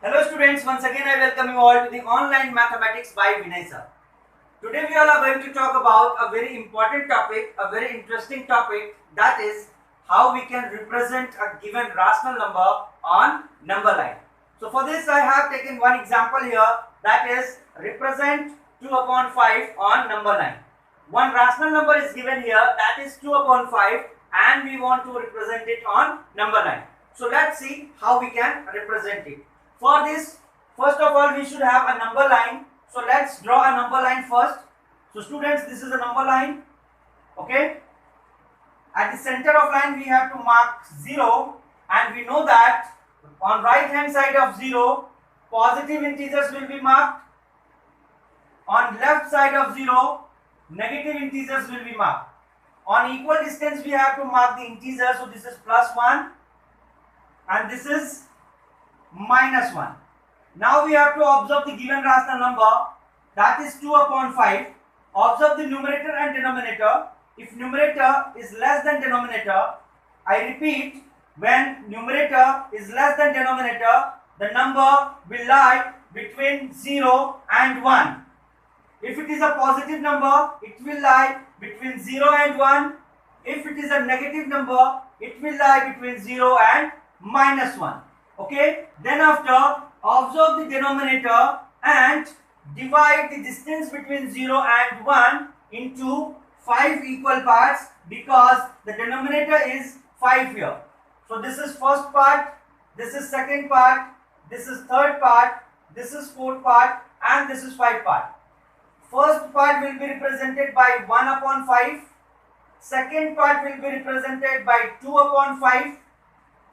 Hello students, once again I welcome you all to the online mathematics by Vinay sir. Today we all are going to talk about a very important topic, a very interesting topic, that is how we can represent a given rational number on number line. So for this I have taken one example here, that is represent 2 upon 5 on number line. One rational number is given here, that is 2 upon 5, and we want to represent it on number line. So let's see how we can represent it. For this, first of all, we should have a number line. So let's draw a number line first. So students, this is a number line. Okay. At the center of line, we have to mark 0, and we know that on right hand side of 0, positive integers will be marked. On left side of 0, negative integers will be marked. On equal distance, we have to mark the integers. So this is +1 and this is -1. Now we have to observe the given rational number, that is 2 upon 5. Observe the numerator and denominator. If numerator is less than denominator, I repeat, when numerator is less than denominator, the number will lie between 0 and 1. If it is a positive number, it will lie between 0 and 1. If it is a negative number, it will lie between 0 and -1. Okay, then after, observe the denominator and divide the distance between 0 and 1 into 5 equal parts, because the denominator is 5 here. So this is first part, this is second part, this is third part, this is fourth part, and this is 5 part. First part will be represented by 1 upon 5, second part will be represented by 2 upon 5,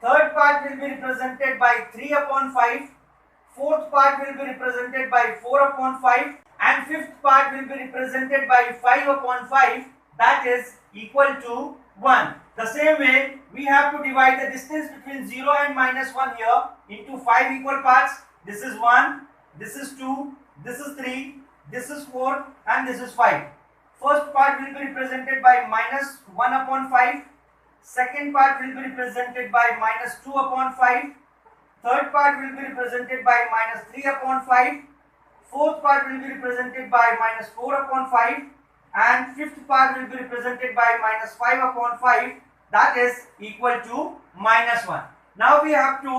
third part will be represented by 3 upon 5, fourth part will be represented by 4 upon 5, and fifth part will be represented by 5 upon 5, that is equal to 1. The same way, we have to divide the distance between 0 and -1 here into 5 equal parts. This is 1, this is 2, this is 3, this is 4, and this is 5. First part will be represented by -1 upon 5. Second part will be represented by -2 upon 5. Third part will be represented by -3 upon 5. Fourth part will be represented by -4 upon 5. And fifth part will be represented by -5 upon 5. That is equal to -1. Now we have to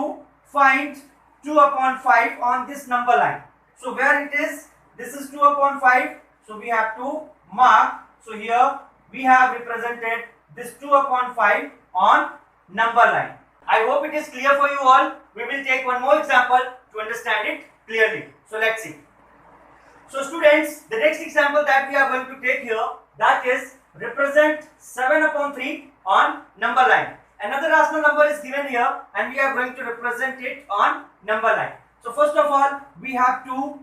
find 2 upon 5 on this number line. So where it is? This is 2 upon 5. So we have to mark. So here we have represented this 2 upon 5 on number line. I hope it is clear for you all. We will take one more example to understand it clearly. So let's see. So students, the next example that we are going to take here, that is represent 7 upon 3 on number line. Another rational number is given here and we are going to represent it on number line. So first of all, we have to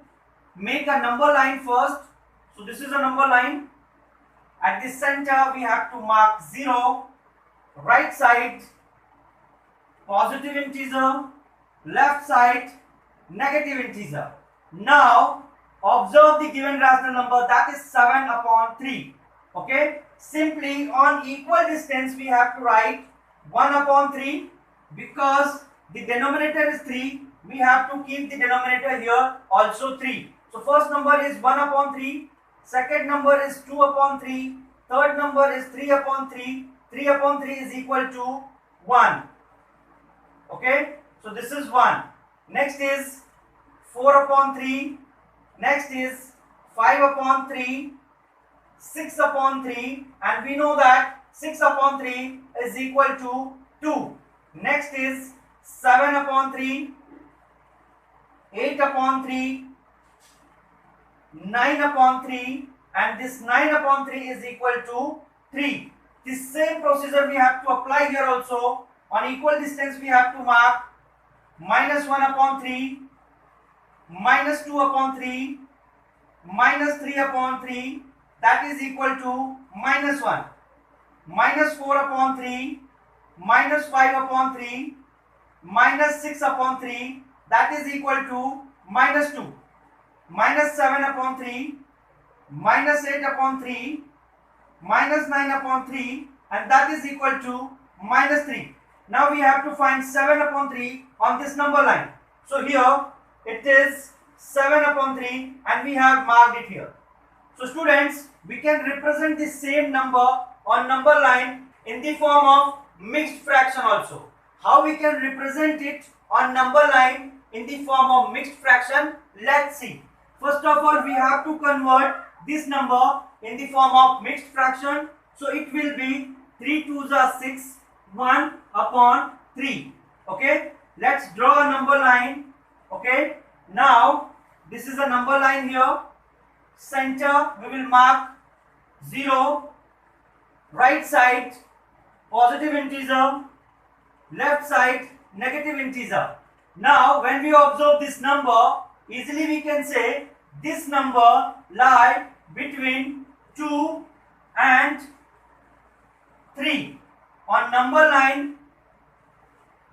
make a number line first. So this is a number line. At the center, we have to mark 0, right side, positive integer, left side, negative integer. Now, observe the given rational number, that is 7 upon 3. Okay, simply on equal distance, we have to write 1 upon 3, because the denominator is 3, we have to keep the denominator here also 3. So first number is 1 upon 3. Second number is 2 upon 3, third number is 3 upon 3, 3 upon 3 is equal to 1. Okay, so this is 1. Next is 4 upon 3, next is 5 upon 3, 6 upon 3, and we know that 6 upon 3 is equal to 2. Next is 7 upon 3, 8 upon 3, 9 upon 3, and this 9 upon 3 is equal to 3. This same procedure we have to apply here also. On equal distance we have to mark -1 upon 3, -2 upon 3, -3 upon 3, that is equal to -1, -4 upon 3, -5 upon 3, -6 upon 3, that is equal to -2. -7 upon 3, -8 upon 3, -9 upon 3, and that is equal to -3. Now we have to find 7 upon 3 on this number line. So here it is 7 upon 3 and we have marked it here. So students, we can represent the same number on number line in the form of mixed fraction also. How we can represent it on number line in the form of mixed fraction? Let's see. First of all, we have to convert this number in the form of mixed fraction. So it will be 3 2s are 6, 1 upon 3. Okay, let's draw a number line. Okay, now this is a number line here. Center we will mark 0, right side positive integer, left side negative integer. Now when we observe this number, easily we can say this number lie between 2 and 3. On number line,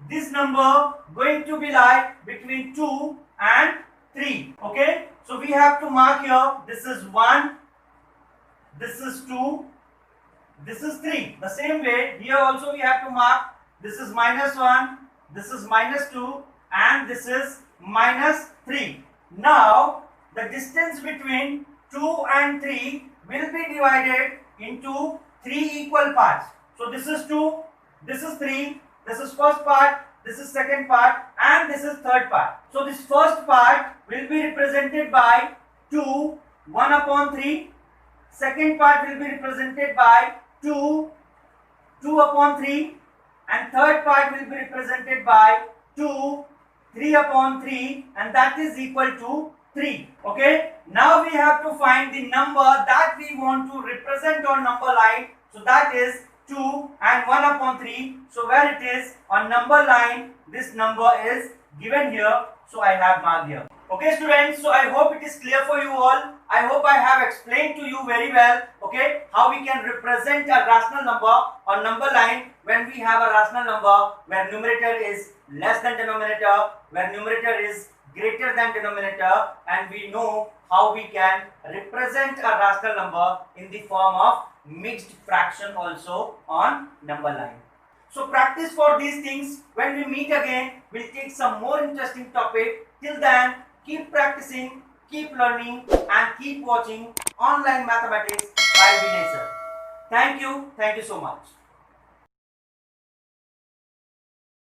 this number going to be lie between 2 and 3. Okay, so we have to mark here, this is 1, this is 2, this is 3. The same way here also we have to mark, this is -1, this is -2 and this is -3. Now the distance between 2 and 3 will be divided into 3 equal parts. So this is 2, this is 3, this is first part, this is second part and this is third part. So this first part will be represented by 2, 1 upon 3. Second part will be represented by 2, 2 upon 3 and third part will be represented by 2, 3 upon 3 and that is equal to 3. Okay, now we have to find the number that we want to represent on number line. So that is 2 and 1 upon 3. So where it is on number line, this number is given here. So I have marked here. Okay students, so I hope it is clear for you all. I hope I have explained to you very well, okay, how we can represent a rational number on number line when we have a rational number where numerator is less than denominator, where numerator is greater than denominator, and we know how we can represent a rational number in the form of mixed fraction also on number line. So practice for these things. When we meet again, we'll take some more interesting topic. Till then, keep practicing, keep learning and keep watching Online Mathematics by Vinay sir. Thank you so much.